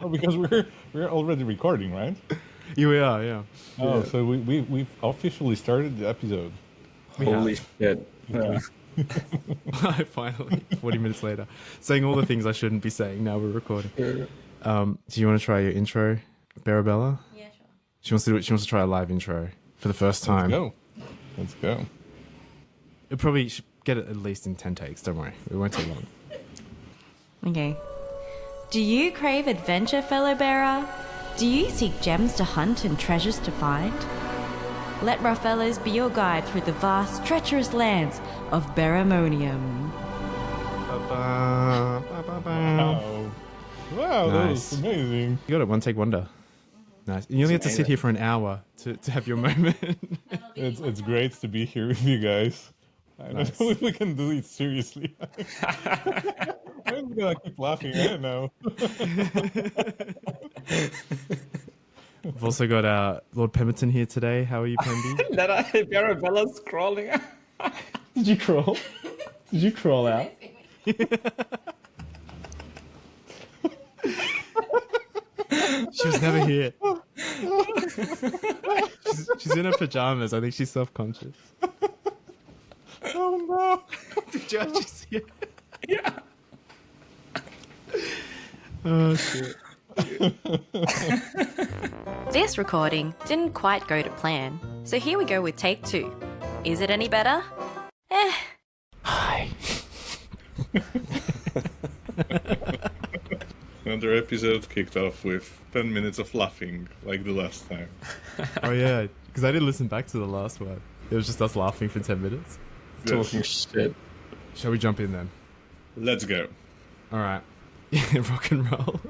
Oh, because we're already recording, right? Yeah, we are, yeah. Oh, so we've officially started the episode. We Holy have. shit. Yeah. Finally, 40 minutes later. Saying all the things I shouldn't be saying, now we're recording. Sure. Do you want to try your intro, Barabella? Yeah, sure. She wants to try a live intro for the first time. Let's go. It probably should get it at least in 10 takes, don't worry. It won't take long. Okay. Do you crave adventure, fellow bearer? Do you seek gems to hunt and treasures to find? Let Roffellos be your guide through the vast, treacherous lands of Beramonium. Wow. Wow, that Nice. was amazing. You got it, one take wonder. Nice. You only have to sit here for an hour to have your moment. It's great to be here with you guys. I Nice. don't know if we can do it seriously. I'm gonna keep laughing. I don't know. We've also got Lord Pemberton here today. How are you, Pemby? Arabella's crawling. Did you crawl? Did you crawl out? She was never here. She's in her pajamas. I think she's self-conscious. Oh no! Did you actually see it? Yeah. Oh, shit. This recording didn't quite go to plan, so here we go with take 2. Is it any better? Hi. Another episode kicked off with 10 minutes of laughing, like the last time. Oh, yeah. Because I didn't listen back to the last one. It was just us laughing for 10 minutes. Talking shit. Shall we jump in then? Let's go. All right. Rock and roll.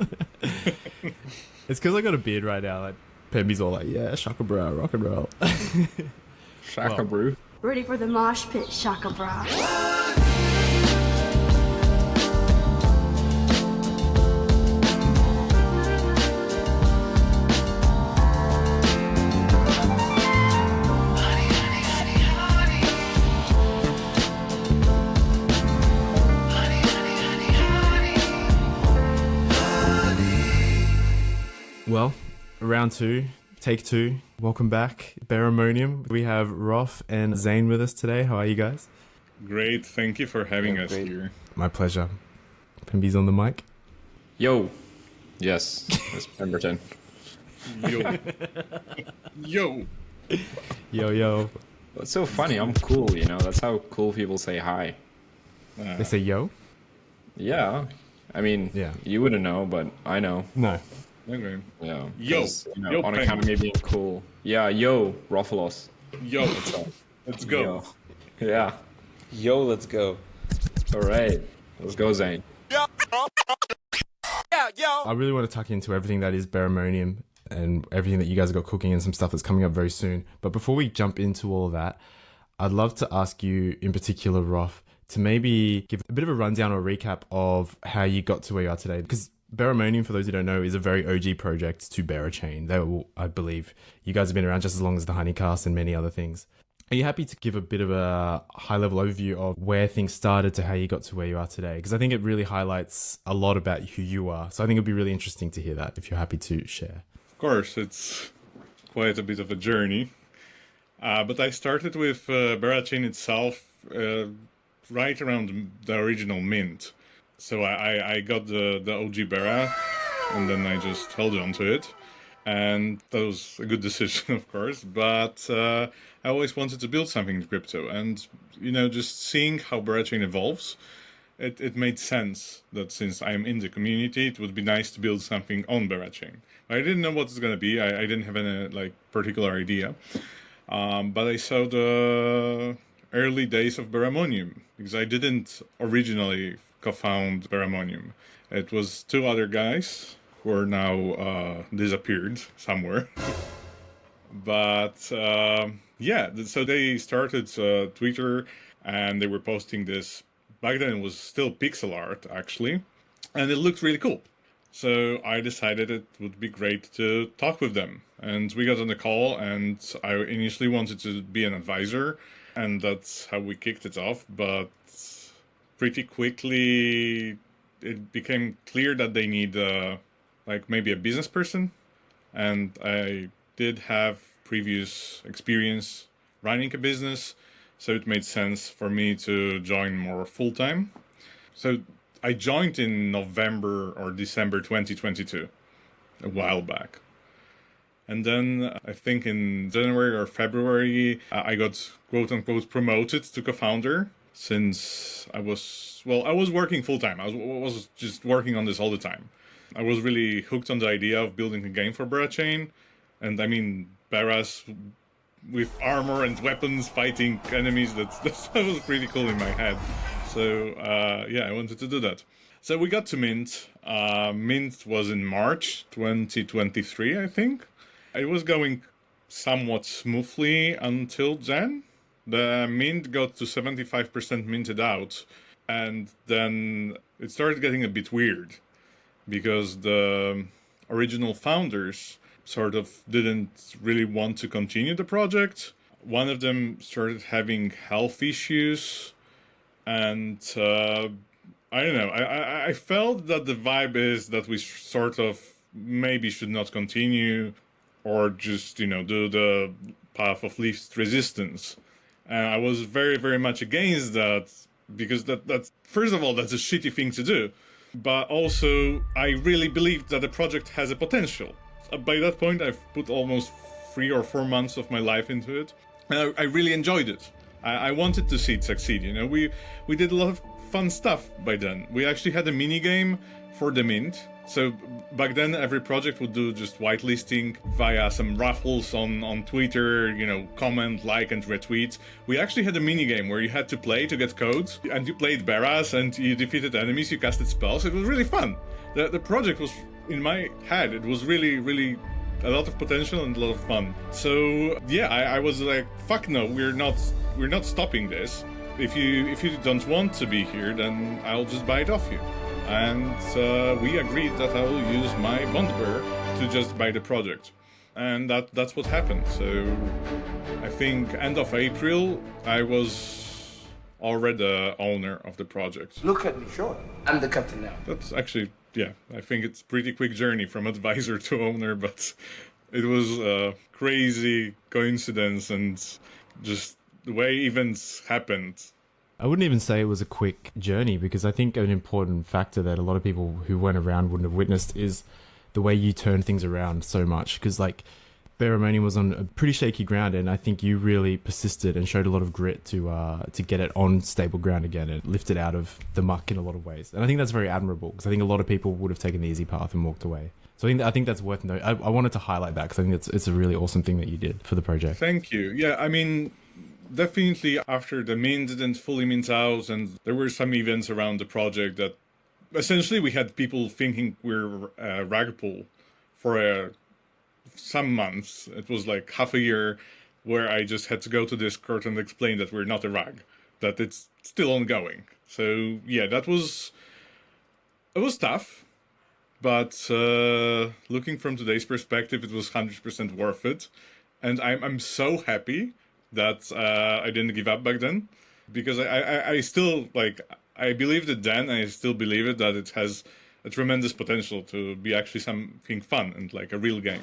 It's because I got a beard right now. Like, Pemby's all like, yeah, shaka bra, rock and roll. Shaka Well. brew. Ready for the mosh pit, Shaka Bra. Well, round 2, take 2. Welcome back, Beramonium. We have Roff and Xane with us today. How are you guys? Great, thank you for having Yeah, us great. here. My pleasure. Pemby's on the mic. Yo. Yes, it's Pemberton. Yo. Yo. Yo, yo. It's so funny. I'm cool, you know. That's how cool people say hi. They say yo? Yeah. I mean, Yeah. you wouldn't know, but I know. No. Okay. Yeah. Yo. 'Cause, you know, Yo, on Pem. account of me being cool. Yeah, yo, Roffellos. Yo. What's up? Let's go. Yo. Yeah. Yo, let's go. All right. Let's go, Xane. I really want to tuck into everything that is Beramonium and everything that you guys have got cooking and some stuff that's coming up very soon. But before we jump into all of that, I'd love to ask you in particular, Roff, to maybe give a bit of a rundown or recap of how you got to where you are today. Because Beramonium, for those who don't know, is a very OG project to Berachain. They will, I believe, you guys have been around just as long as the HoneyCast and many other things. Are you happy to give a bit of a high-level overview of where things started to how you got to where you are today? Because I think it really highlights a lot about who you are. So I think it'd be really interesting to hear that if you're happy to share. Of course, it's quite a bit of a journey. But I started with Berachain itself right around the original mint. So I got the OG Bera, and then I just held on to it. And that was a good decision, of course. But I always wanted to build something in crypto. And, you know, just seeing how Berachain evolves, it made sense that since I'm in the community, it would be nice to build something on Berachain. I didn't know what it's going to be. I didn't have any particular idea. But I saw the early days of Beramonium, because I didn't originally co-found Beramonium. It was 2 other guys who are now disappeared somewhere. But yeah, so they started Twitter, and they were posting this. Back then it was still pixel art, actually, and it looked really cool. So I decided it would be great to talk with them. And we got on a call, and I initially wanted to be an advisor, and that's how we kicked it off. But pretty quickly, it became clear that they need like maybe a business person, and I did have previous experience running a business, so it made sense for me to join more full-time. So I joined in November or December 2022, a while back. And then I think in January or February, I got quote-unquote promoted to co-founder, since I was working full-time. I was just working on this all the time. I was really hooked on the idea of building a game for Berachain, and I mean, Beras with armor and weapons fighting enemies, that was pretty cool in my head. So I wanted to do that. So we got to Mint. Mint was in March 2023, I think. It was going somewhat smoothly until then. The mint got to 75% minted out, and then it started getting a bit weird, because the original founders sort of didn't really want to continue the project. One of them started having health issues, and I don't know. I felt that the vibe is that we sort of maybe should not continue, or just, do the path of least resistance. And I was very, very much against that, because that's first of all, that's a shitty thing to do. But also, I really believed that the project has a potential. By that point, I've put almost 3 or 4 months of my life into it, and I really enjoyed it. I wanted to see it succeed. We did a lot of fun stuff by then. We actually had a mini game for the mint. So back then, every project would do just whitelisting via some raffles on Twitter, comment, like, and retweet. We actually had a mini game where you had to play to get codes, and you played Beras, and you defeated enemies, you casted spells. It was really fun. The project was, in my head, it was really, really a lot of potential and a lot of fun. So yeah, I was like, fuck no, we're not stopping this. If you don't want to be here, then I'll just buy it off you. And we agreed that I will use my bond bearer to just buy the project. And that's what happened. So I think end of April, I was already the owner of the project. Look at me, sure. I'm the captain now. That's actually, I think it's a pretty quick journey from advisor to owner, but it was a crazy coincidence and just the way events happened. I wouldn't even say it was a quick journey, because I think an important factor that a lot of people who weren't around wouldn't have witnessed is the way you turn things around so much. Because Beramonium was on a pretty shaky ground, and I think you really persisted and showed a lot of grit to get it on stable ground again and lift it out of the muck in a lot of ways. And I think that's very admirable, because I think a lot of people would have taken the easy path and walked away. So I think that's worth noting. I wanted to highlight that, because I think it's a really awesome thing that you did for the project. Thank you. Yeah, I mean, definitely after the mint didn't fully mint out, and there were some events around the project that essentially we had people thinking we're a rag pool for some months. It was like half a year where I just had to go to Discord and explain that we're not a rag, that it's still ongoing. So yeah, it was tough, but looking from today's perspective, it was 100% worth it. And I'm so happy that I didn't give up back then, because I still, I believed it then, and I still believe it, that it has a tremendous potential to be actually something fun and like a real game.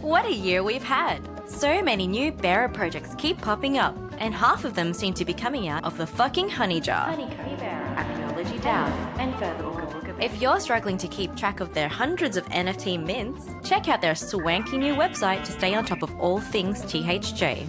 What a year we've had! So many new Bera projects keep popping up, and half of them seem to be coming out of the fucking honey jar. Honeycomb, Archaeology Down, and further. If you're struggling to keep track of their hundreds of NFT mints, check out their swanky new website to stay on top of all things THJ.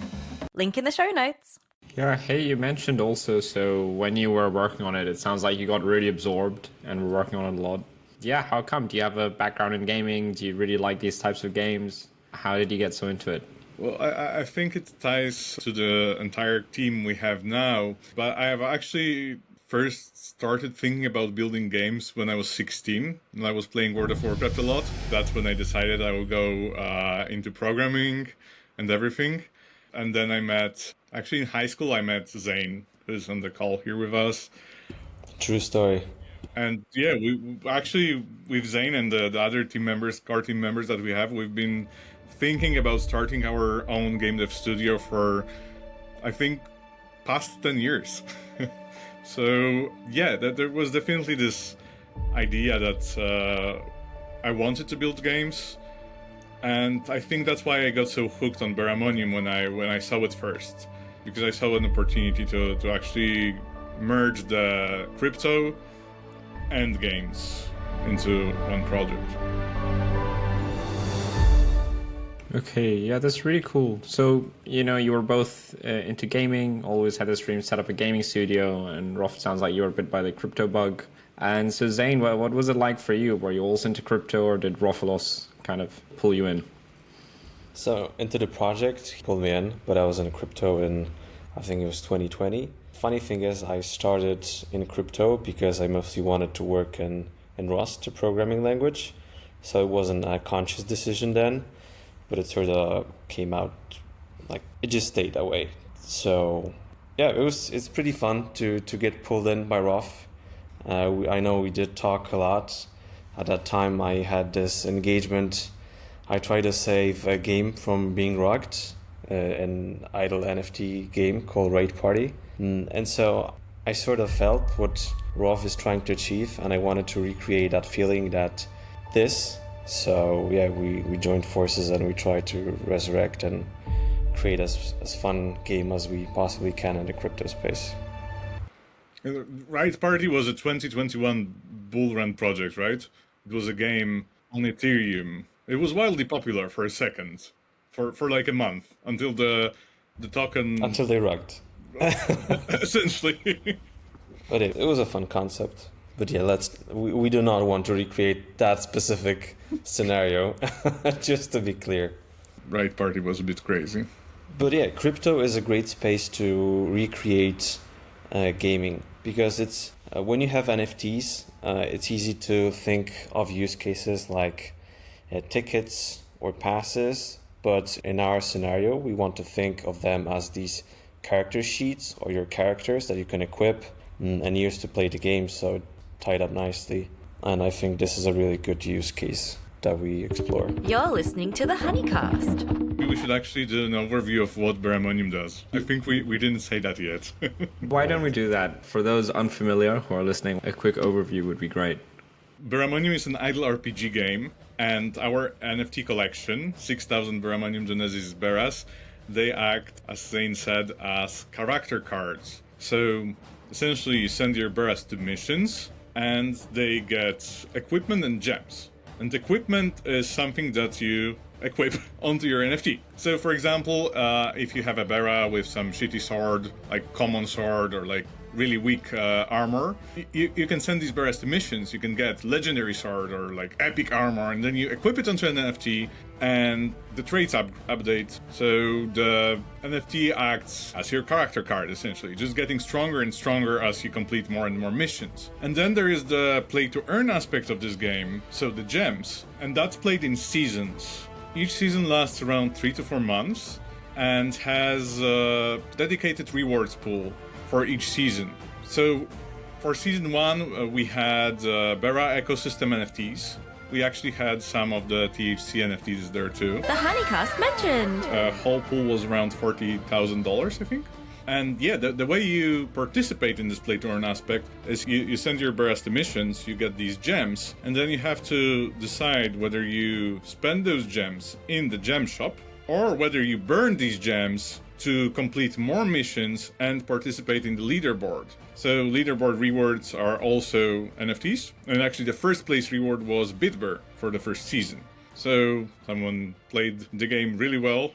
Link in the show notes. Yeah, hey, you mentioned also, so when you were working on it, it sounds like you got really absorbed and were working on it a lot. Yeah, how come? Do you have a background in gaming? Do you really like these types of games? How did you get so into it? Well, I think it ties to the entire team we have now, but I have actually first started thinking about building games when I was 16, and I was playing World of Warcraft a lot. That's when I decided I would go into programming and everything. And then actually in high school, I met Xane, who's on the call here with us. True story. And yeah, we actually, with Xane and the other team members, core team members that we have, we've been thinking about starting our own game dev studio for, I think, past 10 years. So yeah, there was definitely this idea that I wanted to build games, and I think that's why I got so hooked on Beramonium when I saw it first, because I saw an opportunity to actually merge the crypto and games into one project. Okay, yeah, that's really cool. So, you were both into gaming, always had this dream to set up a gaming studio, and Roff, sounds like you were bit by the crypto bug. And so, Xane, what was it like for you? Were you also into crypto, or did Roffellos kind of pull you in? So, into the project, he pulled me in, but I was in crypto in, I think it was 2020. Funny thing is, I started in crypto because I mostly wanted to work in Rust, a programming language. So it wasn't a conscious decision then, but it sort of came out, like, it just stayed that way. So yeah, it's pretty fun to get pulled in by Roff. I know we did talk a lot. At that time I had this engagement. I tried to save a game from being rugged, an idle NFT game called Raid Party. And so I sort of felt what Roff is trying to achieve, and I wanted to recreate that feeling So yeah, we joined forces and we tried to resurrect and create as fun game as we possibly can in the crypto space. Raid Party was a 2021 bull run project, right? It was a game on Ethereum. It was wildly popular for a second, for like a month, until the token... Until they rugged. Essentially. But it was a fun concept. But yeah, we do not want to recreate that specific scenario, just to be clear. Raid Party was a bit crazy. But yeah, crypto is a great space to recreate gaming, because it's when you have NFTs, it's easy to think of use cases like tickets or passes. But in our scenario, we want to think of them as these character sheets or your characters that you can equip and use to play the game, so it tied up nicely. And I think this is a really good use case that we explore. You're listening to the HoneyCast. We should actually do an overview of what Beramonium does. I think we didn't say that yet. Why don't we do that? For those unfamiliar who are listening, a quick overview would be great. Beramonium is an idle RPG game, and our NFT collection, 6,000 Beramonium Genesis Beras, they act, as Xane said, as character cards. So essentially you send your Beras to missions, and they get equipment and gems. And equipment is something that you equip onto your NFT. So for example, if you have a Bera with some shitty sword, like common sword or like really weak armor, you can send these Beras to missions. You can get legendary sword or like epic armor, and then you equip it onto an NFT, and the traits update. So the NFT acts as your character card, essentially, just getting stronger and stronger as you complete more and more missions. And then there is the play to earn aspect of this game, so the gems, and that's played in seasons. Each season lasts around 3 to 4 months and has a dedicated rewards pool for each season. So for season 1, we had Bera ecosystem NFTs. We actually had some of the THC NFTs there too. The HoneyCast mentioned. Whole pool was around $40,000, I think. And yeah, the way you participate in this play to earn aspect is you send your Beras to missions, you get these gems, and then you have to decide whether you spend those gems in the gem shop or whether you burn these gems to complete more missions and participate in the leaderboard. So leaderboard rewards are also NFTs, and actually the first place reward was Bitber for the first season. So someone played the game really well,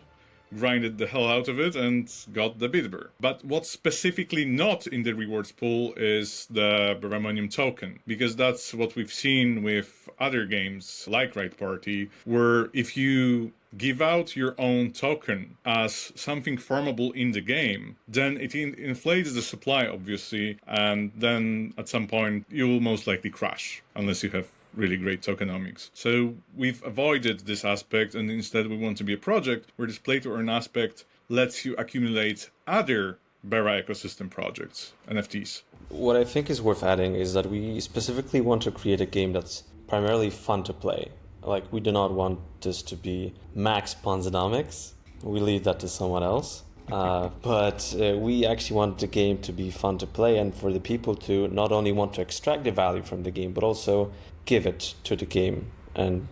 grinded the hell out of it, and got the Bitber. But what's specifically not in the rewards pool is the Beramonium token, because that's what we've seen with other games like Raid Party, where if you give out your own token as something formable in the game, then it inflates the supply, obviously, and then at some point you will most likely crash, unless you have really great tokenomics. So we've avoided this aspect, and instead we want to be a project where this play to earn aspect lets you accumulate other Bera ecosystem projects, NFTs. What I think is worth adding is that we specifically want to create a game that's primarily fun to play. Like, we do not want this to be max Ponzonomics. We leave that to someone else. But we actually want the game to be fun to play, and for the people to not only want to extract the value from the game, but also give it to the game and,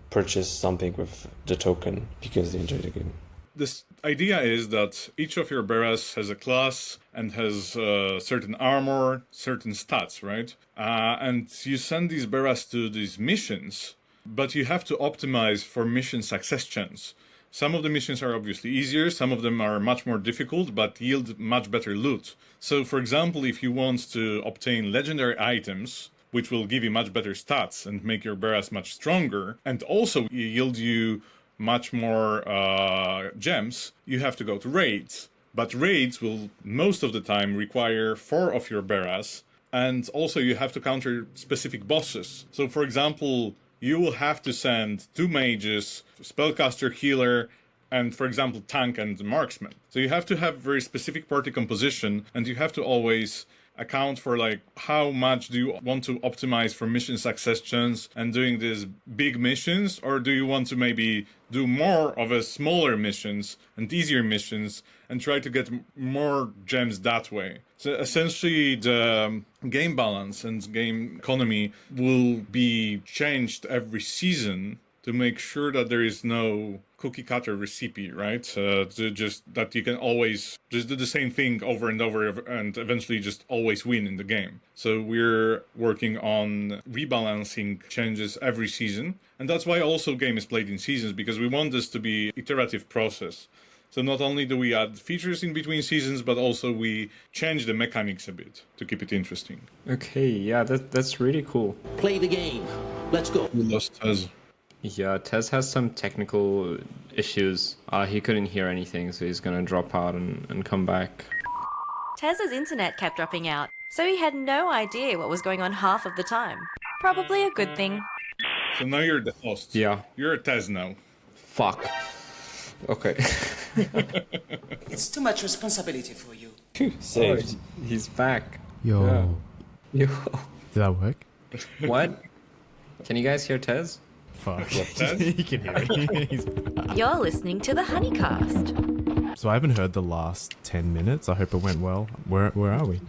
purchase something with the token because they enjoy the game. This idea is that each of your beras has a class and has certain armor, certain stats, right? And you send these beras to these missions, but you have to optimize for mission success chance. Some of the missions are obviously easier, some of them are much more difficult, but yield much better loot. So, for example, if you want to obtain legendary items, which will give you much better stats and make your beras much stronger, and also yield you much more gems, you have to go to raids. But raids will most of the time require 4 of your beras, and also you have to counter specific bosses. So for example, you will have to send 2 mages, spellcaster, healer, and for example tank and marksman. So you have to have very specific party composition, and you have to always account for like how much do you want to optimize for mission success chance and doing these big missions, or do you want to maybe do more of a smaller missions and easier missions and try to get more gems that way. So essentially the game balance and game economy will be changed every season to make sure that there is no cookie cutter recipe, right? Just that you can always just do the same thing over and over and eventually just always win in the game. So we're working on rebalancing changes every season. And that's why also game is played in seasons, because we want this to be iterative process. So not only do we add features in between seasons, but also we change the mechanics a bit to keep it interesting. Okay, yeah, that's really cool. Play the game. Let's go. We lost Tez. Yeah, Tez has some technical issues. He couldn't hear anything, so he's gonna drop out and come back. Tez's internet kept dropping out, so he had no idea what was going on half of the time. Probably a good thing. So now you're the host. Yeah. You're a Tez now. Fuck. Okay. It's too much responsibility for you. Saved. He's back. Yo. Yeah. Yo. Did that work? What? Can you guys hear Tez? Fuck. Tez? You can hear me. He's back. You're listening to the HoneyCast. So I haven't heard the last 10 minutes. I hope it went well. Where are we?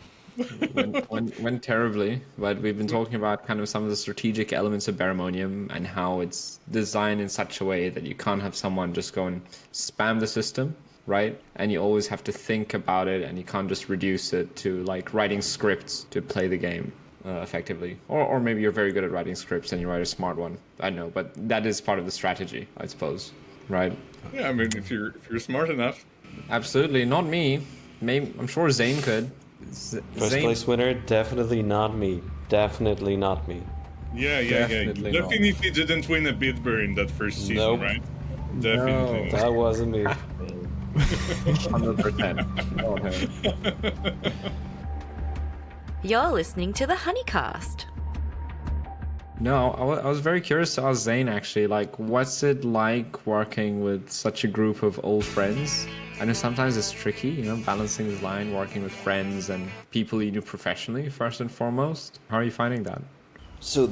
Went terribly, but we've been talking about kind of some of the strategic elements of Beramonium and how it's designed in such a way that you can't have someone just go and spam the system, right? And you always have to think about it, and you can't just reduce it to like writing scripts to play the game effectively. Or maybe you're very good at writing scripts and you write a smart one. I don't know, but that is part of the strategy, I suppose, right? Yeah, I mean, if you're smart enough. Absolutely, not me. Maybe I'm sure Xane could. First place winner, definitely not me. Definitely not me. Yeah. You Definitely not. definitely didn't win a Bidber in that first season, Nope. right? Definitely. No. That wasn't me. 100%. Okay. You're listening to the HoneyCast. No, I was very curious to ask Xane actually, like, what's it like working with such a group of old friends? I know sometimes it's tricky, balancing this line, working with friends and people you knew professionally, first and foremost. How are you finding that? So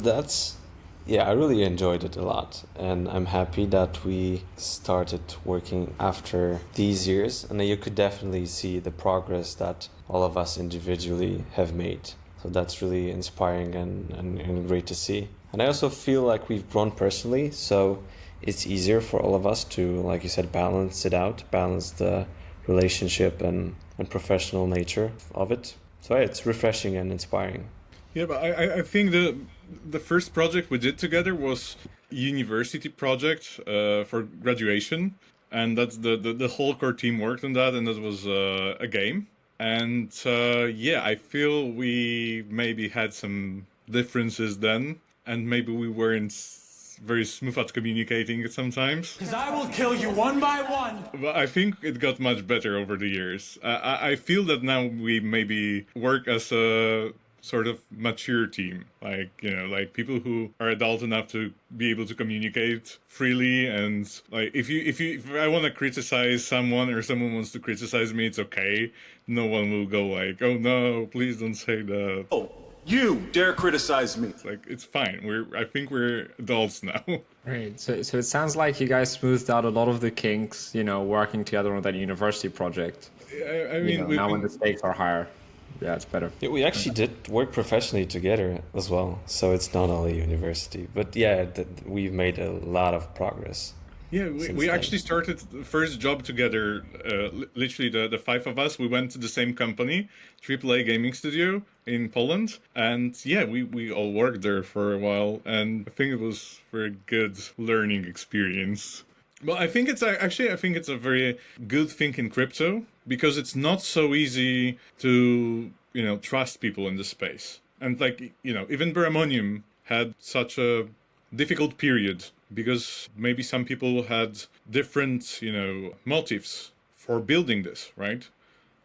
I really enjoyed it a lot, and I'm happy that we started working after these years, and you could definitely see the progress that all of us individually have made. So that's really inspiring and great to see. And I also feel like we've grown personally, so it's easier for all of us to, like you said, balance the relationship and professional nature of it. So it's refreshing and inspiring. Yeah, but I think the first project we did together was a university project for graduation, and that's the whole core team worked on that, and that was a game. And I feel we maybe had some differences then, and maybe we weren't very smooth at communicating sometimes. Because I will kill you one by one. But I think it got much better over the years. I feel that now we maybe work as a sort of mature team, like people who are adult enough to be able to communicate freely, and like if I want to criticize someone or someone wants to criticize me, it's okay. No one will go like, oh no, please don't say that. Oh, you dare criticize me. It's like, it's fine. I think we're adults now. Right. So it sounds like you guys smoothed out a lot of the kinks, working together on that university project. I mean, now when the stakes are higher. Yeah, it's better. Yeah, we actually did work professionally together as well, so it's not only university. But yeah, we've made a lot of progress. Yeah, we actually started the first job together. Literally, the five of us, we went to the same company, AAA gaming studio in Poland, and yeah, we all worked there for a while, and I think it was a very good learning experience. Well, I think it's a very good thing in crypto because it's not so easy to trust people in the space, and even Beramonium had such a difficult period because maybe some people had different motives for building this, right?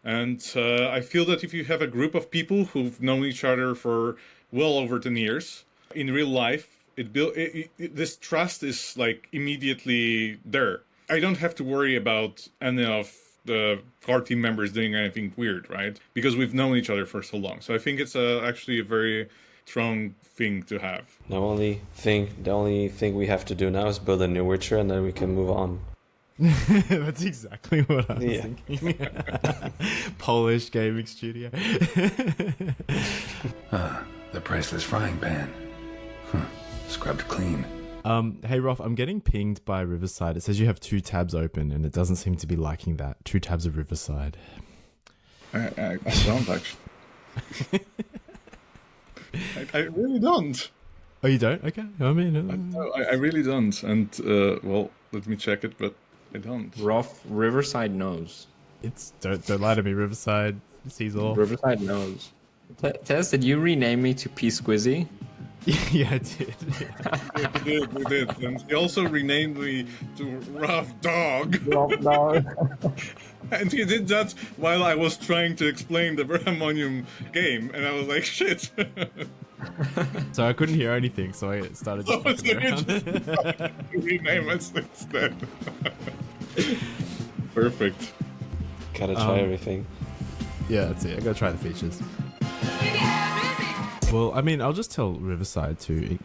And I feel that if you have a group of people who've known each other for well over 10 years in real life, this trust is like immediately there. I don't have to worry about any of the core team members doing anything weird, right? Because we've known each other for so long. So I think it's actually a very strong thing to have. The only thing we have to do now is build a new Witcher, and then we can move on. That's exactly what I was thinking. Polish gaming studio. The priceless frying pan. Scrubbed clean. Hey Roff, I'm getting pinged by Riverside. It says you have 2 tabs open, and it doesn't seem to be liking that. 2 tabs of Riverside. I don't actually. I really don't. Oh, you don't? Okay. I mean, I really don't. And well, let me check it, but I don't. Roff, Riverside knows. Don't lie to me, Riverside. Sees all. Riverside knows. Tess, did you rename me to P Squizzy? Yeah, I did. We did. And he also renamed me to Roff Dog. Roff Dog. And he did that while I was trying to explain the Beramonium game, and I was like, shit. So I couldn't hear anything, so I started just fucking around. Rename us instead. Perfect. Gotta try everything. Yeah, that's it. I gotta try the features. Well, I mean, I'll just tell Riverside to... it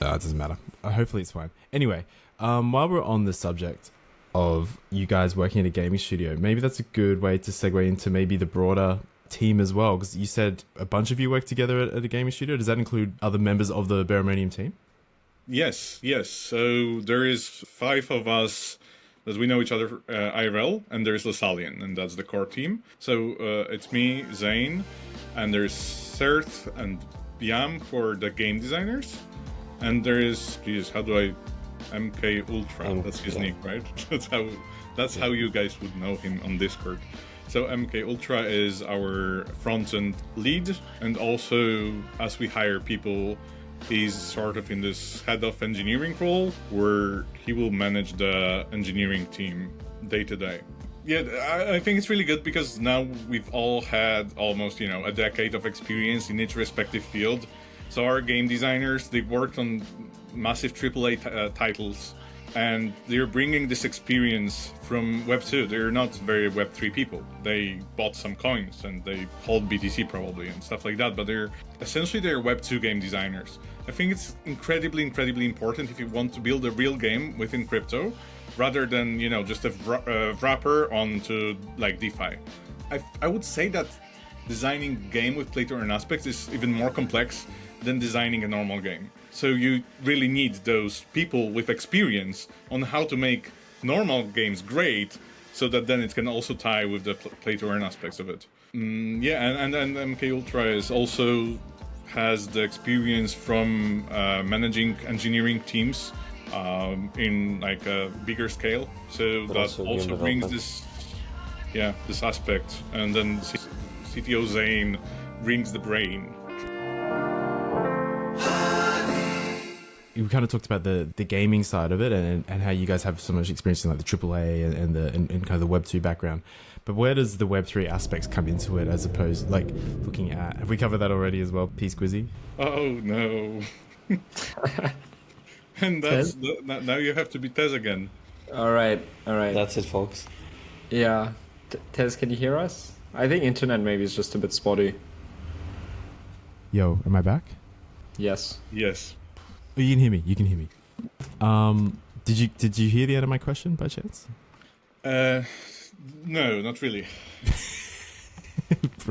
doesn't matter. Hopefully it's fine. Anyway, while we're on the subject of you guys working at a gaming studio, maybe that's a good way to segue into maybe the broader team as well, because you said a bunch of you work together at a gaming studio. Does that include other members of the Beramonium team? Yes. So there is 5 of us that we know each other IRL, and there's Lasalian, and that's the core team. So it's me, Xane, and there's Serth and Biam, who are the game designers, and there is, how do I... MK Ultra, that's his nick, right? That's how you guys would know him on Discord. So MK Ultra is our front-end lead, and also as we hire people, he's sort of in this head of engineering role where he will manage the engineering team day to day. Yeah, I think it's really good because now we've all had almost, a decade of experience in each respective field. So our game designers, they've worked on massive AAA titles, and they're bringing this experience from Web 2. They're not very Web 3 people. They bought some coins and they hold BTC probably and stuff like that, but they're Web 2 game designers. I think it's incredibly important if you want to build a real game within crypto rather than, just a wrapper onto like DeFi. I would say that designing a game with play to earn aspects is even more complex than designing a normal game. So you really need those people with experience on how to make normal games great, so that then it can also tie with the play to earn aspects of it. And MK Ultra has the experience from managing engineering teams in like a bigger scale. So but that also brings this aspect. And then CTO Xane brings the brain. We kind of talked about the gaming side of it and how you guys have so much experience in like the AAA and kind of the Web 2 background. But where does the Web 3 aspects come into it as opposed, like looking at... Have we covered that already as well, P Squizzy? Oh, no. And that's... now you have to be Tez again. All right. That's it, folks. Yeah. Tez, can you hear us? I think internet maybe is just a bit spotty. Yo, am I back? Yes. Oh, you can hear me. Did you hear the end of my question by chance? No, not really.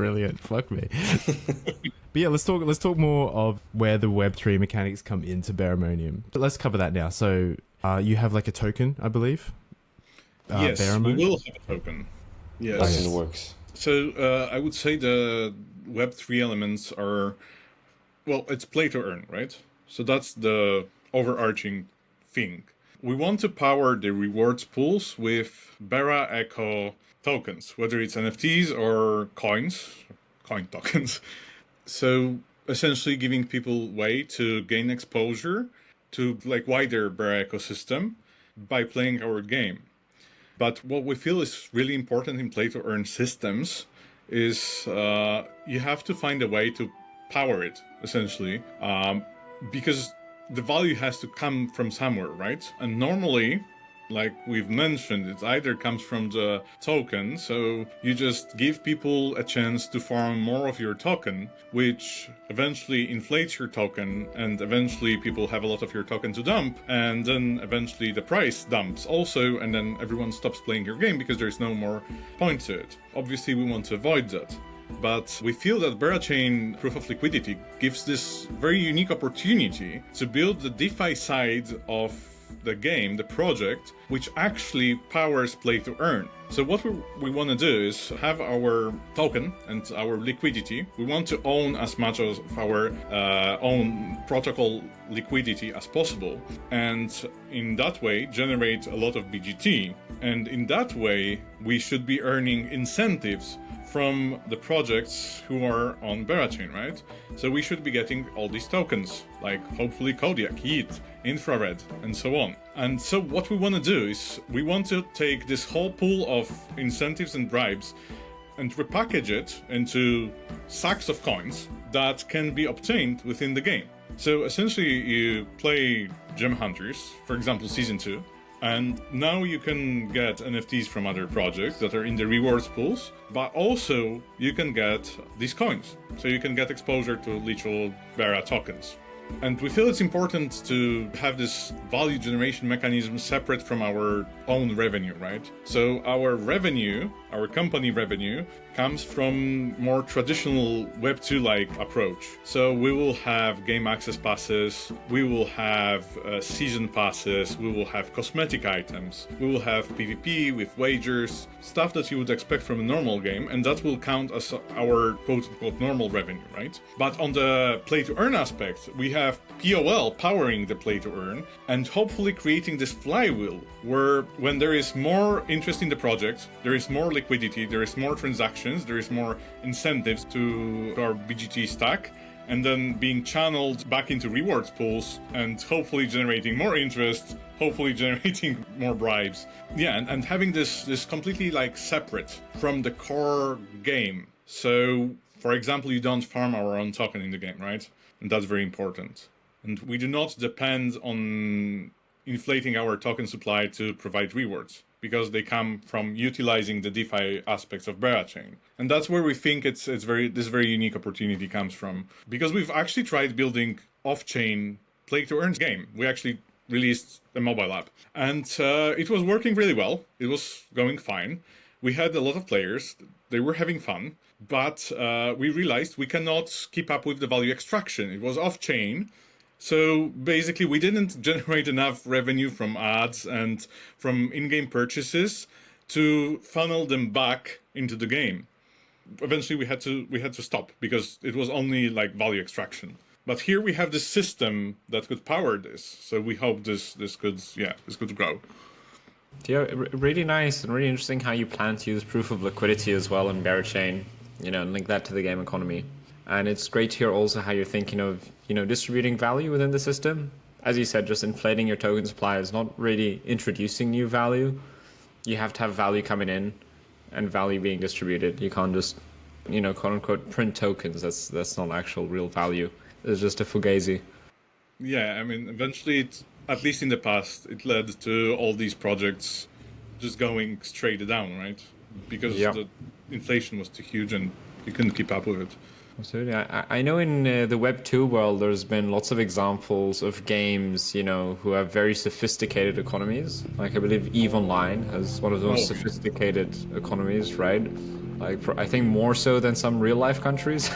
Brilliant. Fuck me. But yeah, let's talk more of where the Web3 mechanics come into Beramonium. But let's cover that now. So you have like a token, I believe. Yes, Beramonium? we will have a token. Yes. That's in the works. So I would say the Web3 elements are, well, it's play to earn, right? So that's the overarching thing. We want to power the rewards pools with Bera Echo tokens, whether it's NFTs or coin tokens. So essentially giving people way to gain exposure to like wider Bera ecosystem by playing our game. But what we feel is really important in play-to-earn systems is you have to find a way to power it, essentially, because the value has to come from somewhere, right? And normally, like we've mentioned, it either comes from the token, so you just give people a chance to farm more of your token, which eventually inflates your token, and eventually people have a lot of your token to dump, and then eventually the price dumps also, and then everyone stops playing your game because there's no more point to it. Obviously, we want to avoid that. But we feel that Berachain Proof of Liquidity gives this very unique opportunity to build the DeFi side of the game, the project, which actually powers play to earn. So what we want to do is have our token and our liquidity. We want to own as much of our own protocol liquidity as possible, and in that way generate a lot of BGT. And in that way, we should be earning incentives from the projects who are on Berachain, right? So we should be getting all these tokens, like hopefully Kodiak, Yeet, Infrared, and so on. And so what we want to do is we want to take this whole pool of incentives and bribes and repackage it into sacks of coins that can be obtained within the game. So essentially you play Gem Hunters, for example, Season 2, and now you can get NFTs from other projects that are in the rewards pools, but also you can get these coins. So you can get exposure to literal Bera tokens. And we feel it's important to have this value generation mechanism separate from our own revenue, right? So our revenue, our company revenue, comes from more traditional Web2-like approach. So we will have game access passes, we will have season passes, we will have cosmetic items, we will have PvP with wagers, stuff that you would expect from a normal game, and that will count as our quote-unquote normal revenue, right? But on the play-to-earn aspect, we have POL powering the play-to-earn and hopefully creating this flywheel where when there is more interest in the project, there is more liquidity, there is more transactions, there is more incentives to our BGT stack, and then being channeled back into rewards pools and hopefully generating more interest, hopefully generating more bribes. Yeah, and having this completely like separate from the core game. So, for example, you don't farm our own token in the game, right? And that's very important. And we do not depend on inflating our token supply to provide rewards, because they come from utilizing the DeFi aspects of Berachain. And that's where we think this very unique opportunity comes from. Because we've actually tried building off-chain play-to-earn game. We actually released a mobile app. And it was working really well. It was going fine. We had a lot of players. They were having fun. But we realized we cannot keep up with the value extraction. It was off-chain. So basically, we didn't generate enough revenue from ads and from in-game purchases to funnel them back into the game. Eventually, we had to stop because it was only like value extraction. But here we have this system that could power this. So we hope this could grow. Yeah, really nice and really interesting how you plan to use proof of liquidity as well in Berachain, and link that to the game economy. And it's great to hear also how you're thinking of, distributing value within the system. As you said, just inflating your token supply is not really introducing new value. You have to have value coming in and value being distributed. You can't just, quote unquote, print tokens. That's not actual real value. It's just a fugazi. Yeah, I mean, eventually, at least in the past, it led to all these projects just going straight down, right? Because the inflation was too huge and you couldn't keep up with it. Absolutely. I know in the Web 2 world, there's been lots of examples of games, who have very sophisticated economies. Like I believe EVE Online has one of the most sophisticated economies, right? Like, I think more so than some real life countries.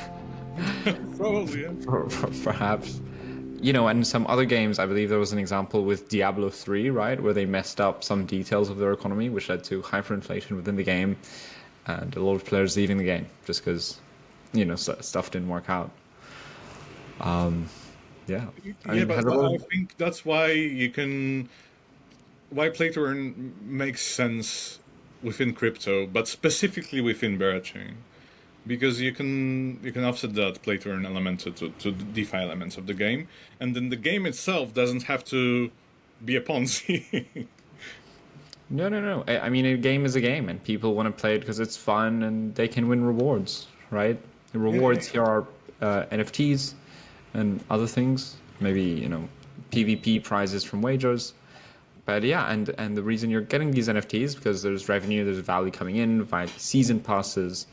Probably, yeah. Perhaps. You know, and some other games, I believe there was an example with Diablo 3, right? Where they messed up some details of their economy, which led to hyperinflation within the game. And a lot of players leaving the game just because, you know, stuff didn't work out. Yeah. But I think that's why play to earn makes sense within crypto, but specifically within Berachain, because you can offset that play to earn element to the DeFi elements of the game, and then the game itself doesn't have to be a Ponzi. No. I mean, a game is a game, and people want to play it because it's fun, and they can win rewards, right? The rewards here are NFTs and other things, maybe, you know, PvP prizes from wagers. But yeah, and the reason you're getting these NFTs is because there's revenue, there's value coming in via season passes,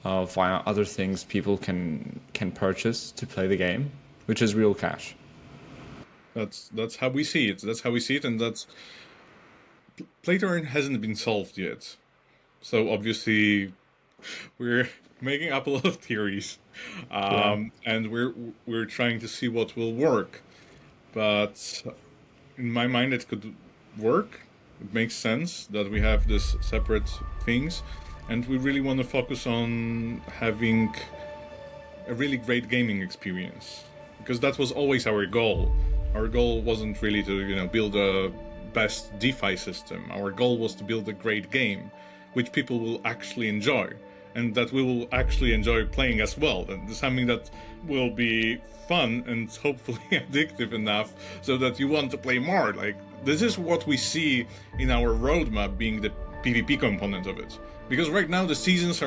via other things people can purchase to play the game, which is real cash. That's how we see it. That's how we see it, and that's play to earn hasn't been solved yet. So obviously, we're making up a lot of theories, and we're trying to see what will work. But in my mind, it could work. It makes sense that we have this separate things, and we really want to focus on having a really great gaming experience, because that was always our goal. Our goal wasn't really to build a best DeFi system. Our goal was to build a great game, which people will actually enjoy, and that we will actually enjoy playing as well. And something that will be fun and hopefully addictive enough so that you want to play more. Like, this is what we see in our roadmap being the PvP component of it. Because right now the seasons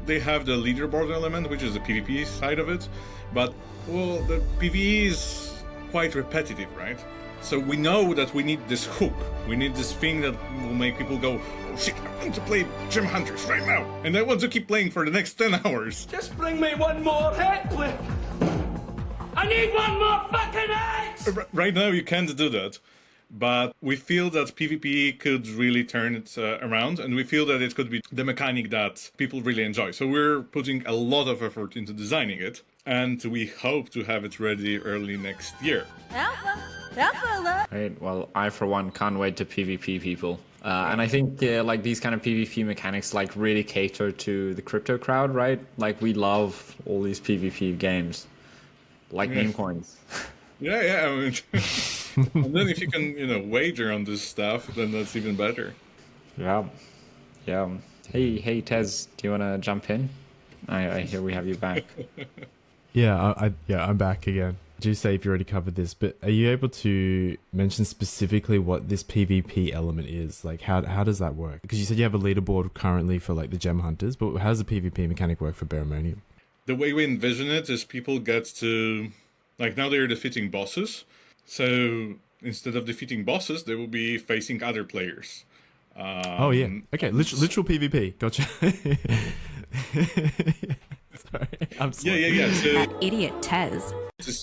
they have the leaderboard element, which is the PvP side of it, but, well, the PvE is quite repetitive, right? So we know that we need this hook. We need this thing that will make people go, oh shit, I want to play Gem Hunters right now. And I want to keep playing for the next 10 hours. Just bring me one more head clip. I need one more fucking axe! Right now you can't do that. But we feel that PvP could really turn it around, and we feel that it could be the mechanic that people really enjoy. So we're putting a lot of effort into designing it, and we hope to have it ready early next year. Right. Well, I for one can't wait to PvP people, and I think like these kind of PvP mechanics like really cater to the crypto crowd, right? Like we love all these PvP games, like meme coins. Yeah. I mean, and then if you can, wager on this stuff, then that's even better. Yeah. Hey, Tez, do you want to jump in? I hear we have you back. I'm back again. Do say if you already covered this, but are you able to mention specifically what this PvP element is? Like, how does that work? Because you said you have a leaderboard currently for like the Gem Hunters, but how does the PvP mechanic work for Beramonium? The way we envision it is people get to, like, now they're defeating bosses. So instead of defeating bosses, they will be facing other players. Okay, literal PvP. Gotcha. Sorry, I'm sorry. Yeah. So, that idiot Tez.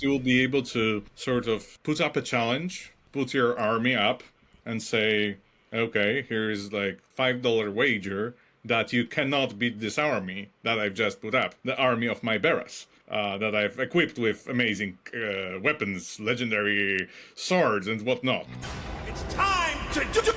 You will be able to sort of put up a challenge, put your army up, and say, okay, here's like $5 wager that you cannot beat this army that I've just put up, the army of my Beras. That I've equipped with amazing weapons, legendary swords, and whatnot. It's time to do.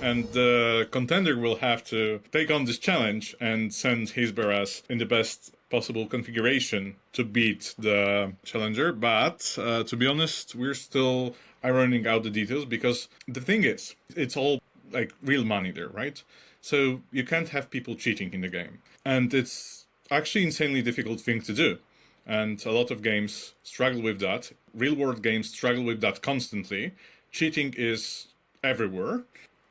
And the contender will have to take on this challenge and send his Beras in the best possible configuration to beat the challenger. But to be honest, we're still ironing out the details, because the thing is, it's all like real money there, right? So you can't have people cheating in the game. And it's actually insanely difficult thing to do, and a lot of games struggle with that. Real world games struggle with that constantly. Cheating is everywhere,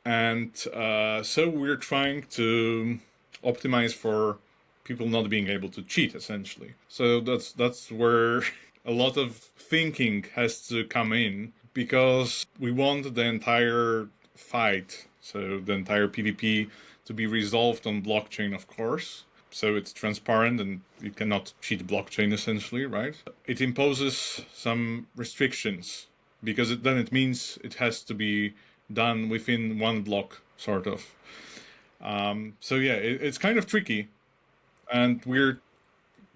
and so we're trying to optimize for people not being able to cheat, essentially. So that's where a lot of thinking has to come in, because we want the entire fight, so the entire PvP, to be resolved on blockchain, of course. So it's transparent and you cannot cheat blockchain, essentially, right? It imposes some restrictions, because then it means it has to be done within one block, sort of. So yeah, it's kind of tricky, and we're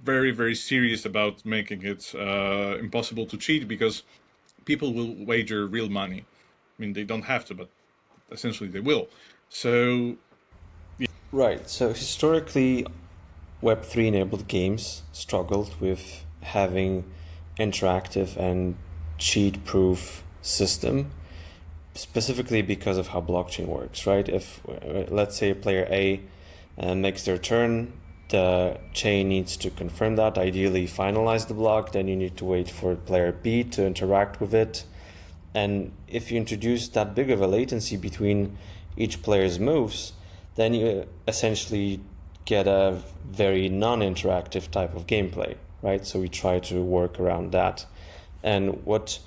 very, very serious about making it impossible to cheat, because people will wager real money. I mean, they don't have to, but essentially they will. So Right. So historically, Web3 enabled games struggled with having interactive and cheat proof system, specifically because of how blockchain works, right? If let's say player A makes their turn, the chain needs to confirm that, ideally finalize the block, then you need to wait for player B to interact with it. And if you introduce that big of a latency between each player's moves, then you essentially get a very non-interactive type of gameplay, right? So we try to work around that. And what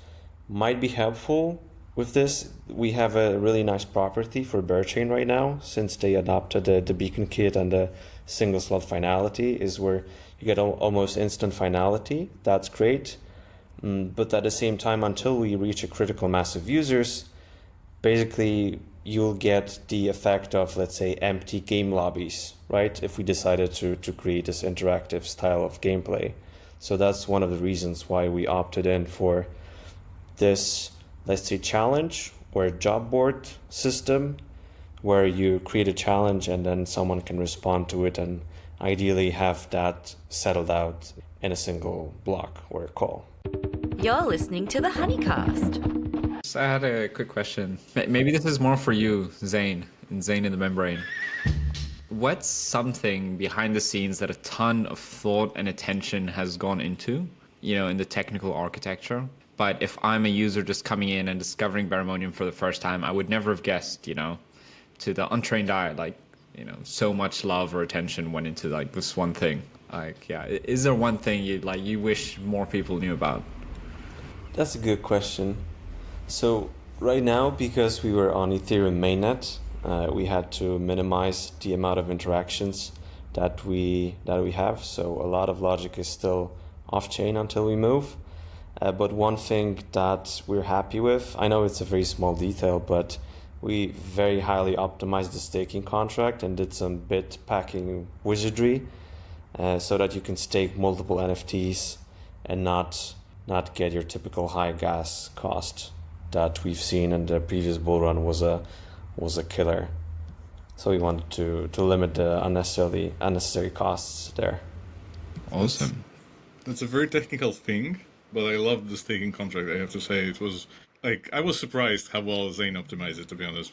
might be helpful with this, we have a really nice property for Bearchain right now, since they adopted the beacon kit and the single slot finality, is where you get almost instant finality. That's great. But at the same time, until we reach a critical mass of users, basically you'll get the effect of, let's say, empty game lobbies, right? If we decided to create this interactive style of gameplay. So that's one of the reasons why we opted in for this, let's say, challenge or a job board system, where you create a challenge and then someone can respond to it and ideally have that settled out in a single block or a call. You're listening to the HoneyCast. So I had a quick question. Maybe this is more for you, Xane, and Xane in the Membrane. What's something behind the scenes that a ton of thought and attention has gone into, in the technical architecture? But if I'm a user just coming in and discovering Beramonium for the first time, I would never have guessed, to the untrained eye, so much love or attention went into this one thing. Is there one thing you wish more people knew about? That's a good question. So right now, because we were on Ethereum mainnet, we had to minimize the amount of interactions that we have. So a lot of logic is still off-chain until we move. But one thing that we're happy with, I know it's a very small detail, but we very highly optimized the staking contract and did some bit packing wizardry so that you can stake multiple NFTs and not get your typical high gas cost that we've seen in the previous bull run was a killer. So we wanted to limit the unnecessary costs there. Awesome. That's a very technical thing, but I love the staking contract. I have to say, it was I was surprised how well Xane optimized it, to be honest.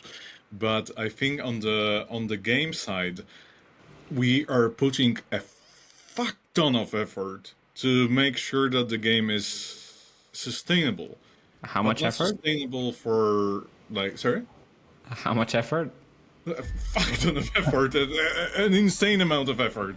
But I think on the game side, we are putting a fuck ton of effort to make sure that the game is sustainable. How much effort? Sustainable for sorry? How much effort? A fuck ton of effort. An insane amount of effort.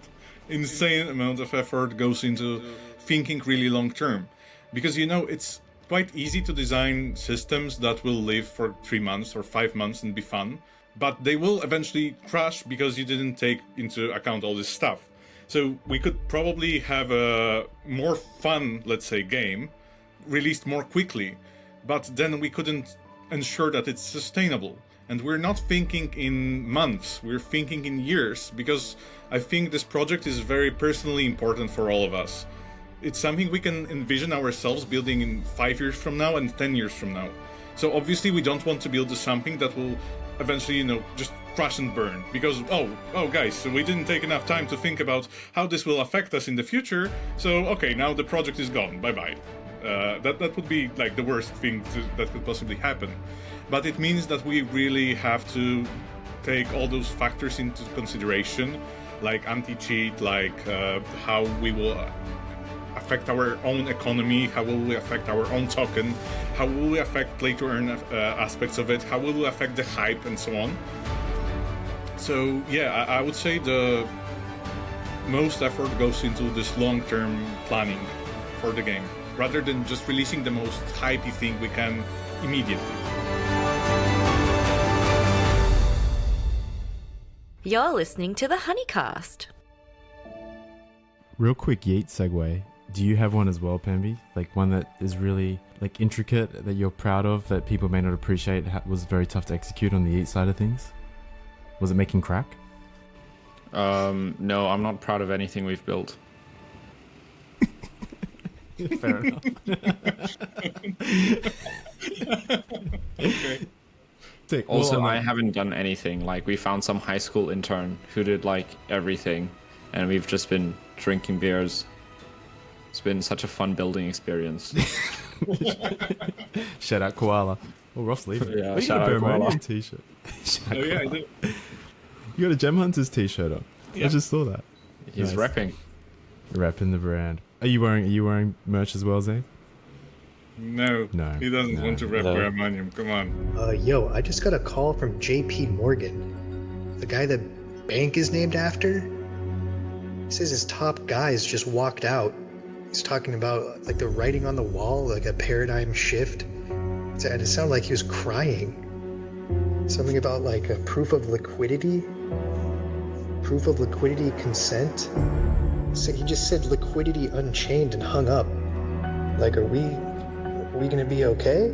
Insane amount of effort goes into thinking really long term. Because it's quite easy to design systems that will live for 3 months or 5 months and be fun, but they will eventually crash because you didn't take into account all this stuff. So we could probably have a more fun, let's say, game released more quickly, but then we couldn't ensure that it's sustainable. And we're not thinking in months, we're thinking in years, because I think this project is very personally important for all of us. It's something we can envision ourselves building in 5 years from now and 10 years from now. So obviously we don't want to build something that will eventually, just crash and burn. Because, oh guys, so we didn't take enough time to think about how this will affect us in the future. So, okay, now the project is gone. Bye-bye. That would be the worst thing that could possibly happen. But it means that we really have to take all those factors into consideration, like anti-cheat, how we will affect our own economy, how will we affect our own token, how will we affect play-to-earn aspects of it, how will we affect the hype, and so on. So yeah, I would say the most effort goes into this long-term planning for the game, rather than just releasing the most hypey thing we can immediately. You're listening to the HoneyCast. Real quick Yeet segue. Do you have one as well, Pemby? One that is really intricate, that you're proud of, that people may not appreciate, was very tough to execute on the Yeet side of things? Was it making crack? No, I'm not proud of anything we've built. Fair enough. Okay. Sick. Also, Well, I haven't done anything. Like, we found some high school intern who did, like, everything. And we've just been drinking beers. It's been such a fun building experience. Shout out Koala. Oh, Roff's leaving. Yeah, Oh, you shout got a out Koala. Beramonium t-shirt. Oh yeah, I do. You got a Gem Hunters t-shirt on. Yeah. I just saw that. He's Nice. repping. Repping the brand. Are you wearing merch as well, Xane? No, No, he doesn't want to rep no. Beramonium. Come on. Yo, I just got a call from JP Morgan. The guy the bank is named after. He says his top guys just walked out. He's talking about like the writing on the wall, like a paradigm shift. And it sounded like he was crying. Something about like a proof of liquidity consent. So he just said liquidity unchained and hung up. Like, are we gonna be okay?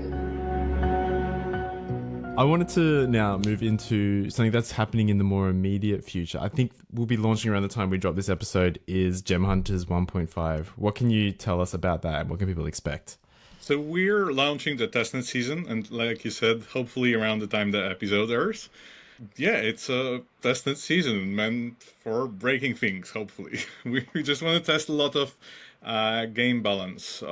I wanted to now move into something that's happening in the more immediate future. I think we'll be launching around the time we drop this episode is Gem Hunters 1.5. What can you tell us about that? What can people expect? So we're launching the testnet season, and like you said, hopefully around the time the episode airs. Yeah, it's a testnet season meant for breaking things, hopefully. We just want to test a lot of game balance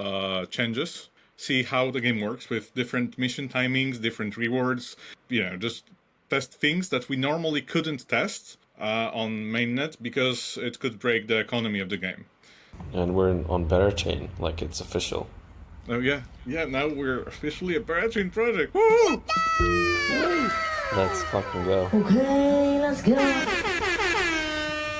changes, see how the game works with different mission timings, different rewards, just test things that we normally couldn't test on mainnet because it could break the economy of the game. And we're on Better Chain, like it's official. Oh yeah, now we're officially a Beramonium project. Woo! Let's fucking go. Okay, let's go.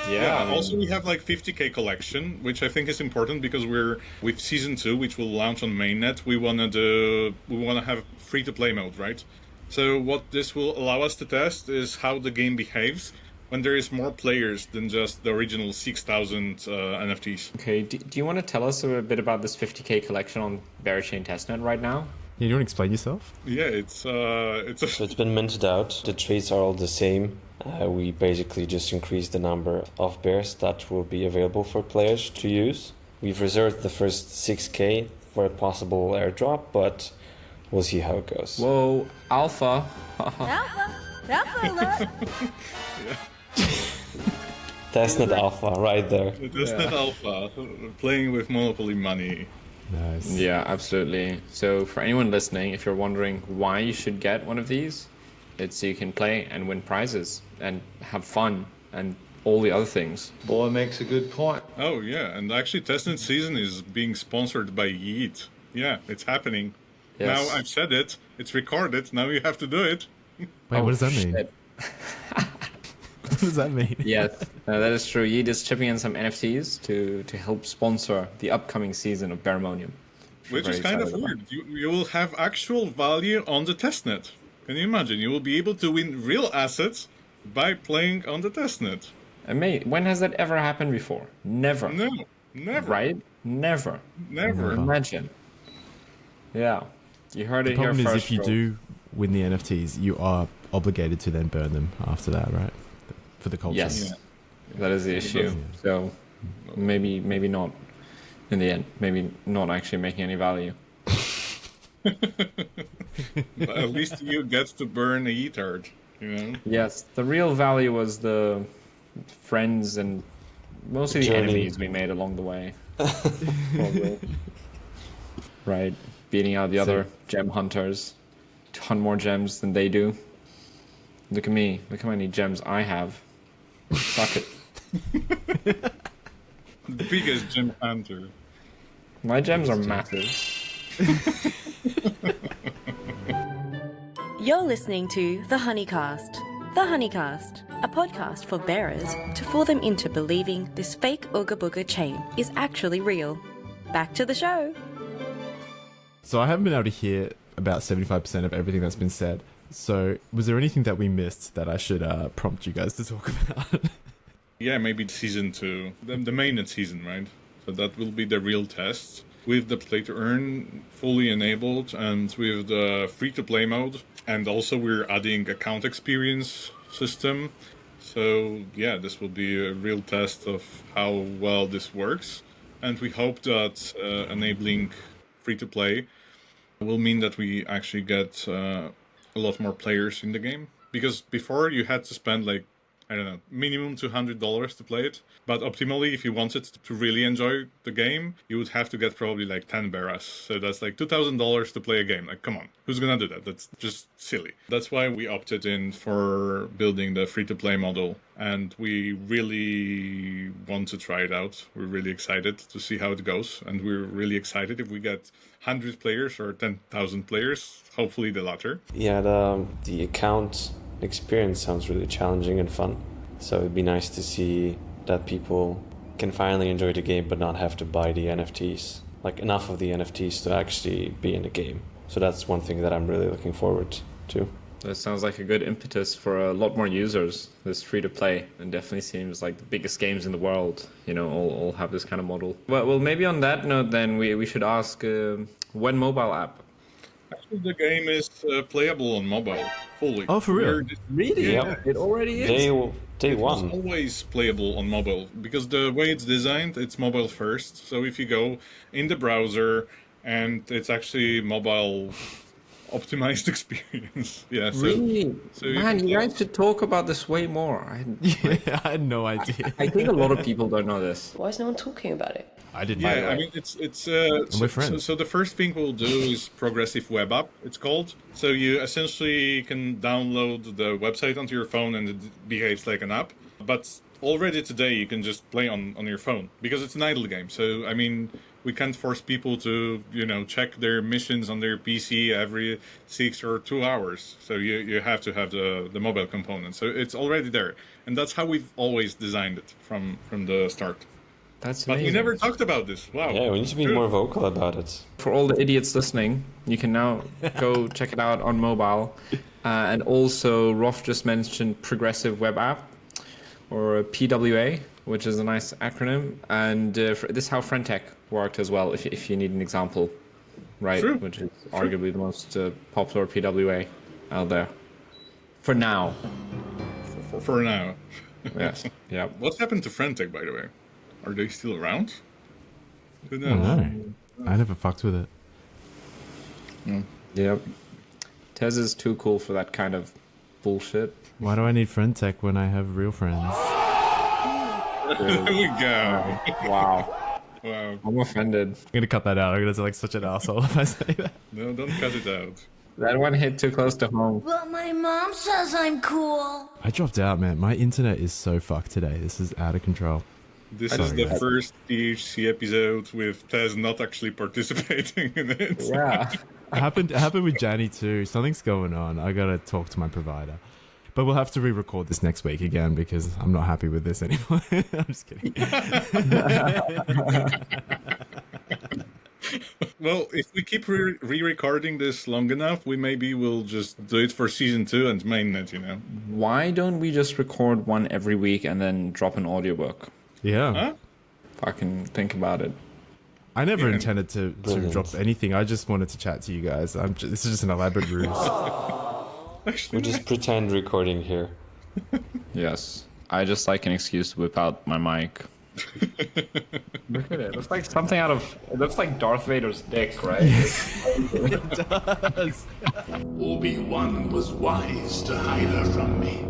Yeah. Also, we have like 50k collection, which I think is important because we're with season 2, which will launch on mainnet. We wanna have free to play mode, right? So what this will allow us to test is how the game behaves when there is more players than just the original 6,000 NFTs. Okay, do you want to tell us a bit about this 50k collection on Beramonium Testnet right now? Yeah, you want to explain yourself? Yeah, So it's been minted out. The traits are all the same. We basically just increased the number of bears that will be available for players to use. We've reserved the first 6k for a possible airdrop, but we'll see how it goes. Whoa, alpha. Alpha alert. Testnet Alpha, right there. Testnet Alpha, playing with Monopoly money. Nice. Yeah, absolutely. So for anyone listening, if you're wondering why you should get one of these, it's so you can play and win prizes and have fun and all the other things. Boy makes a good point. Oh yeah, and actually Testnet season is being sponsored by Yeet. Yeah, it's happening. Yes. Now I've said it, it's recorded, now you have to do it. Wait, what does that mean? Shit. What does that mean? Yes, that is true. Yeet is chipping in some NFTs to help sponsor the upcoming season of Beramonium. Which is kind of weird. You will have actual value on the testnet. Can you imagine? You will be able to win real assets by playing on the testnet. When has that ever happened before? Never. No, never. Right? Never. Never. Imagine. Yeah. You heard The it here problem first. is if you do win the NFTs, you are obligated to then burn them after that, right? For the culture. Yes. That is the issue. So maybe not in the end. Maybe not actually making any value. But at least you get to burn a Yeetard, Yes, the real value was the friends and mostly the Journey. enemies we made along the way. Probably. Right, beating out the other gem hunters to hunt more gems than they do. Look at me. Look how many gems I have. Fuck it. The biggest gem hunter. My gems are massive. You're listening to The HoneyCast. The HoneyCast, a podcast for bearers to fool them into believing this fake Ooga Booga chain is actually real. Back to the show. So I haven't been able to hear about 75% of everything that's been said. So was there anything that we missed that I should prompt you guys to talk about? Yeah, maybe season 2. The mainnet season, right? So that will be the real test. with the play to earn fully enabled and with the free to play mode. And also we're adding account experience system. So yeah, this will be a real test of how well this works. And we hope that enabling free to play will mean that we actually get a lot more players in the game. Because before you had to spend like, I don't know, minimum $200 to play it. But optimally, if you wanted to really enjoy the game, you would have to get probably like 10 Beras. So that's like $2,000 to play a game. Like, come on, who's gonna do that? That's just silly. That's why we opted in for building the free-to-play model. And we really want to try it out. We're really excited to see how it goes. And we're really excited if we get 100 players or 10,000 players, hopefully the latter. Yeah, the account experience sounds really challenging and fun. So it'd be nice to see that people can finally enjoy the game but not have to buy the NFTs. Like enough of the NFTs to actually be in the game. So that's one thing that I'm really looking forward to. That sounds like a good impetus for a lot more users, this free-to-play. It definitely seems like the biggest games in the world, all have this kind of model. Well, maybe on that note then, we should ask, when mobile app? Actually, the game is playable on mobile, fully. Oh, for real? Really? Yeah. It already is? Day one. It's always playable on mobile, because the way it's designed, it's mobile first. So if you go in the browser, and it's actually mobile optimized experience. Yeah. So, really? So Man, you guys should talk about this way more. I had no idea. I think a lot of people don't know this. Why is no one talking about it? I didn't. Yeah, I mean it's we're friends. So the first thing we'll do is progressive web app. It's called. So you essentially can download the website onto your phone and it behaves like an app. But already today you can just play on your phone because it's an idle game. So I mean, we can't force people to check their missions on their PC every 6 or 2 hours. So you have to have the mobile component. So it's already there, and that's how we've always designed it from the start. That's amazing. But we never talked about this. Wow. Yeah, we need to be more vocal about it. For all the idiots listening, you can now go check it out on mobile. And also, Roff just mentioned Progressive Web App, or PWA, which is a nice acronym. And this is how Friendtech worked as well, if you need an example, right? True. Which is arguably the most popular PWA out there. For now. For now. Yes. Yeah. What happened to Friendtech, by the way? Are they still around? Who I knows? don't know. I never fucked with it. Yep. Tez is too cool for that kind of bullshit. Why do I need friend tech when I have real friends? There we go. Wow. Wow. I'm offended. I'm gonna cut that out. I'm gonna sound like such an asshole if I say that. No, don't cut it out. That one hit too close to home. But my mom says I'm cool. I dropped out, man. My internet is so fucked today. This is out of control. This is the first THC episode with Tez not actually participating in it. Yeah. It happened with Janny too. Something's going on. I gotta talk to my provider. But we'll have to re-record this next week again because I'm not happy with this anymore. I'm just kidding. Well, if we keep re-recording this long enough, we maybe will just do it for season 2 and mainnet, Why don't we just record one every week and then drop an audiobook? Yeah. Huh? Fucking think about it. I never intended to drop anything. I just wanted to chat to you guys. This is just an elaborate ruse. We just pretend recording here. Yes. I just like an excuse to whip out my mic. Look at it. It looks like something out of... It looks like Darth Vader's dick, right? It does. Obi-Wan was wise to hide her from me.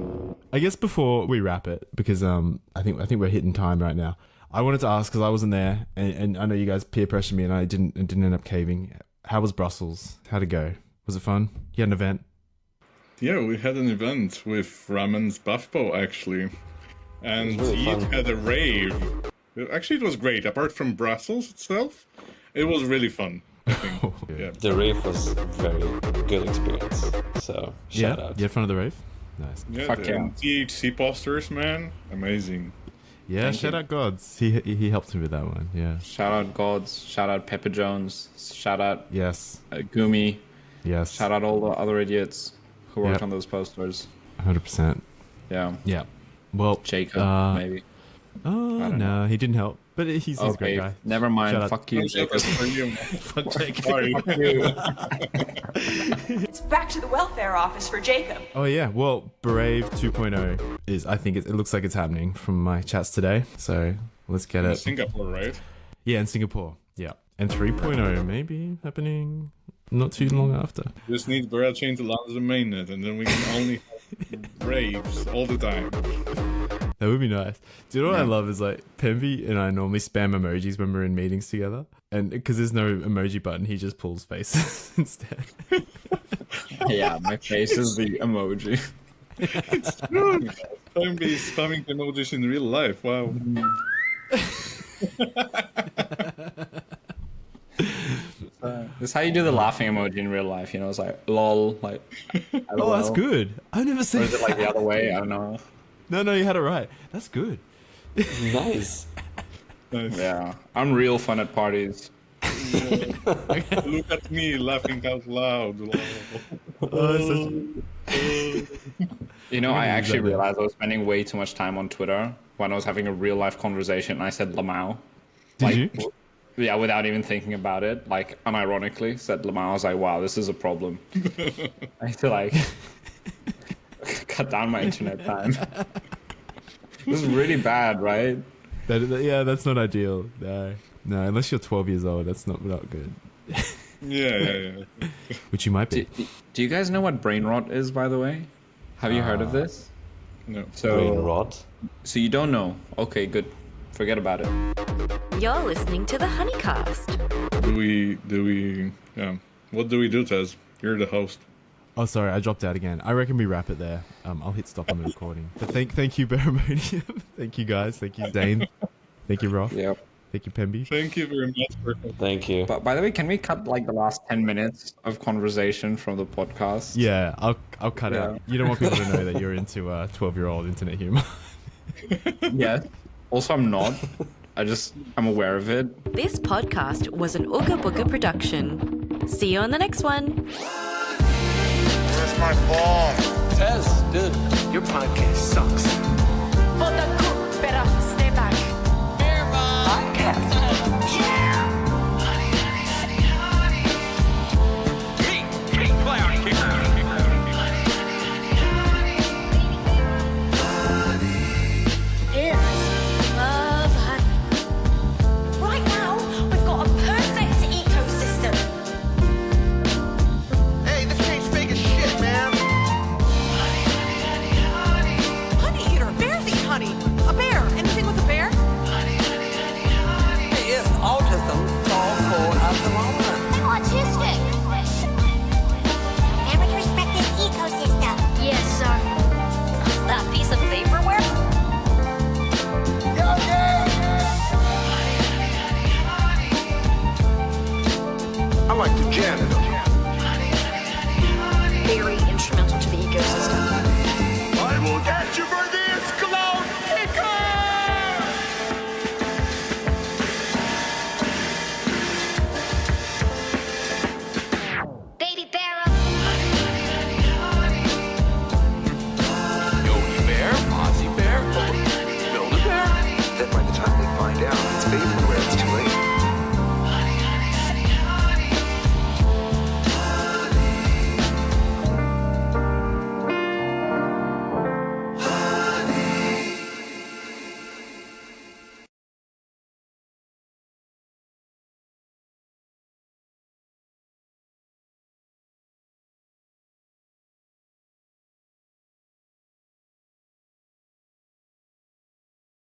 I guess before we wrap it, because I think we're hitting time right now. I wanted to ask because I wasn't there, and I know you guys peer pressured me, and I didn't end up caving. How was Brussels? How'd it go? Was it fun? You had an event? Yeah, we had an event with Ramon's Buffbo, actually. And really he fun. had a rave. Actually, it was great. Apart from Brussels itself, it was really fun, I think. Yeah. The rave was a very good experience. So, shout out. You had fun at the rave? Nice. Yeah, Fuck the yeah. THC posters, man. Amazing. Yeah, shout out Gods. He helped me with that one. Yeah. Shout out Gods. Shout out Pepper Jones. Shout out Yes. Gumi. Yes. Shout out all the other idiots who worked on those posters. 100%. Yeah. Yeah. Well, Jacob, maybe. Oh, no, he didn't help. But he's a great guy. Never mind. Shout out. Fuck you, Jacob. Fuck Jacob. Sorry. Fuck you. It's back to the welfare office for Jacob. Oh yeah, well, Brave 2.0 is, I think it looks like it's happening from my chats today. So let's get In it. Singapore, right? Yeah, in Singapore. Yeah. And 3.0 maybe happening not too long after. Just need Barachain to launch the mainnet, and then we can only have Braves all the time. That would be nice. Do you know what I love is like Pemby and I normally spam emojis when we're in meetings together, and because there's no emoji button, he just pulls faces instead. Yeah, my face is the emoji. It's true. Pemby is spamming emojis in real life. Wow. This is how you do the laughing emoji in real life. You know, it's like lol, like. Oh, that's good. I've never seen. Or is it like the other way? I don't know. No, you had it right. That's good. Nice. Yeah, unreal fun at parties. Look at me laughing out loud. You know, I actually realized I was spending way too much time on Twitter when I was having a real life conversation and I said Lamau. Did you? Yeah, without even thinking about it. Like, unironically said Lamau. I was like, wow, this is a problem. I need to, like, cut down my internet time. This is really bad, right? Yeah, that's not ideal. No, unless you're 12 years old, that's not good. Yeah. Which you might be. Do you guys know what brain rot is, by the way? Have you heard of this? No. Brain rot? So you don't know? Okay, good. Forget about it. You're listening to the HoneyCast. What do we do, Tez? You're the host. Oh, sorry, I dropped out again. I reckon we wrap it there. I'll hit stop on the recording. But thank you, Beramonium. Thank you, guys. Thank you, Xane. Thank you, Roff. Yep. Thank you, Pemby. Thank you very much. Thank you. But by the way, can we cut like the last 10 minutes of conversation from the podcast? Yeah, I'll cut out. You don't want people to know that you're into 12-year-old internet humor. Yeah. Also, I'm not. I'm aware of it. This podcast was an Ooga Booga production. See you on the next one. Where's my ball? Tez, dude, your podcast sucks.